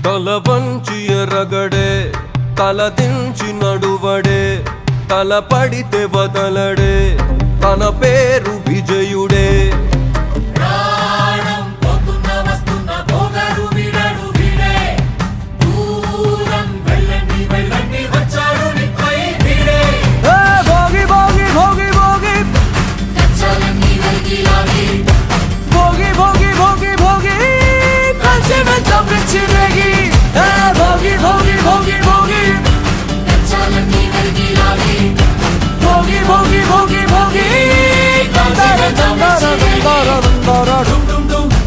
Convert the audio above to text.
తల వంచి ఎరగడే తల దించి నడువడే తల పడితే వదలడే తన పేరు విజయుడే